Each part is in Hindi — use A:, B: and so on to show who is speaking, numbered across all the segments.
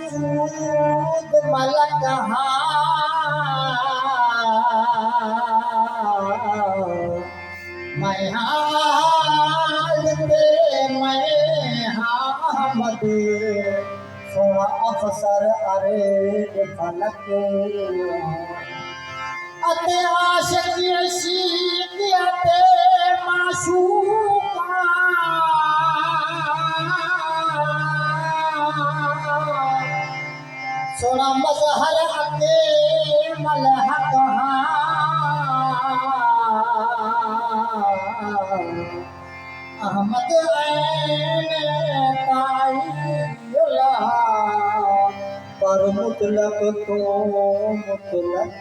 A: सूद मला कहाँ मैं हाल दे मैं हमद सोना अफसर अरे फलक अते आशिक शीक अते माशूका सोना मजहर अते मलह कहाँ अहमद ऐन ताईला पर मुतलक तो मुतलक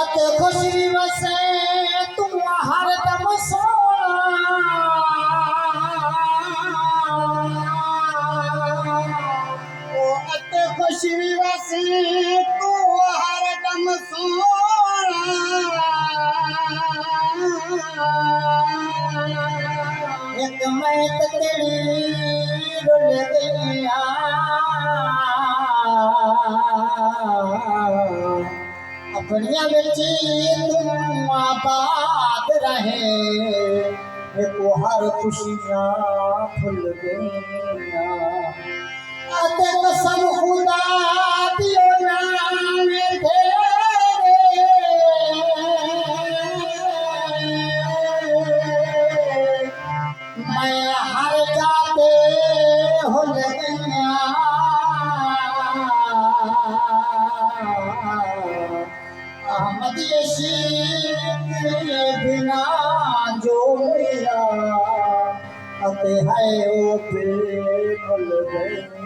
A: अते खुशी वसे तुम हर दम ओ अते खुशी वसे तू हर दम एक मैं तेरी रुल गईया अपनिया बेची तुम आबाद रहे को हर खुशियाँ भूल गईया अते कसम खुदा दियो नाम मैं हर जाते हो गया अहमद यशीक बिना जो मेरा अते है वो भूल गया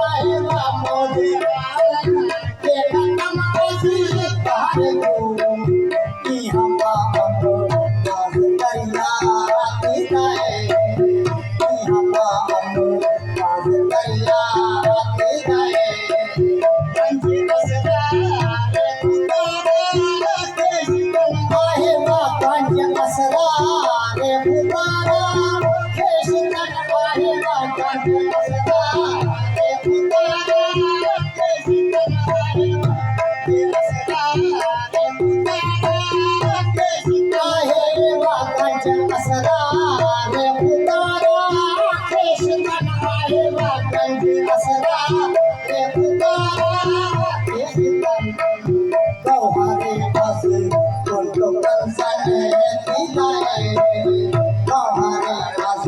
A: आहे मोदी के नमाजी तारे को की हम बाज दरिया की गए की हम बाज दरिया की गए पंजे बसरा रे पुतारा के आहे पंज बसरा रे पुतारा के सिकन आहे पंज बसरा रे पुतारा के सिकन आहे पंज बसरा रे पुतारा के सिकन आहे पंज बसरा रे पुतारा के सिकन आहे पंज बसरा रे पुतारा के सिकन गौहरे बस तो कंसन दिलाए गौहरे बस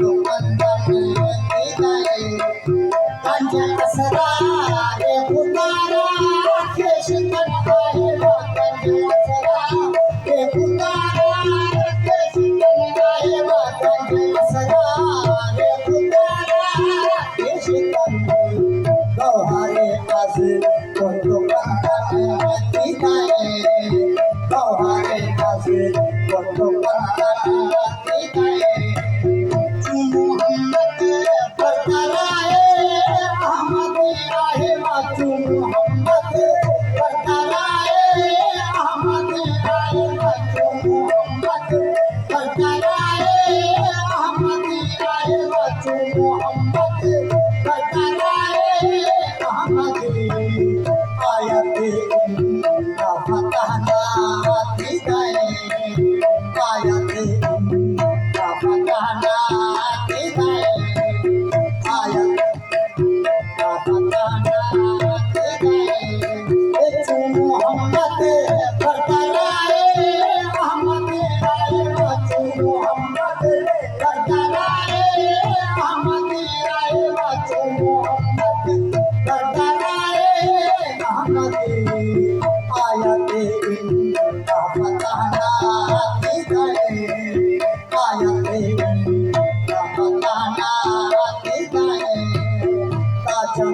A: तो कंसन दिलाए कंज असरा रे पुतारा के सिकन आहे कंज असरा रे पुतारा के सिकन आहे कंज असरा रे पुतारा के सिकन गौहरे बस तो कंसन दिलाए गौहरे बस तो कंसन दिलाए मोहम्मद पर कराए अहमद आहे तू मोहम्मद पर कराए अहमद आहे तू मोहम्मद पर कराए अहमद आहे तू मोहम्मद पर कराए अहमद आयत ना फतहना दी गए आयत ना फतहना दी गए आयत ना फतहना दी गए तू मोहम्मद पर कराए अहमद आए तू मोहम्मद पर कराए अहमद आए तू मोहम्मद पर कराए अहमद आयत ना फतहना दी गए आयत ना फतहना दी गए ताजम